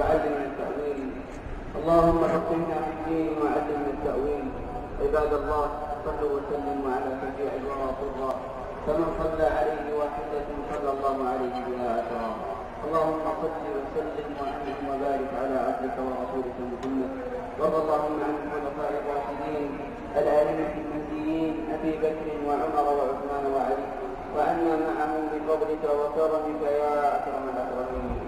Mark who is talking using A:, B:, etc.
A: وعلمنا التأويل. اللهم فقهنا في الدين وعلمنا التأويل. عباد الله، صلوا وسلموا على شفيع الورى طرا، فمن صلى عليه واحدة صلى الله عليه بها عشرا. اللهم صل وسلم وانعم وبارك على عبدك ورسولك محمد. وارض اللهم عن الخلفاء الراشدين الائمه المهديين ابي بكر وعمر وعثمان وعلي، وعنا معهم بفضلك وكرمك يا اكرم الاكرمين.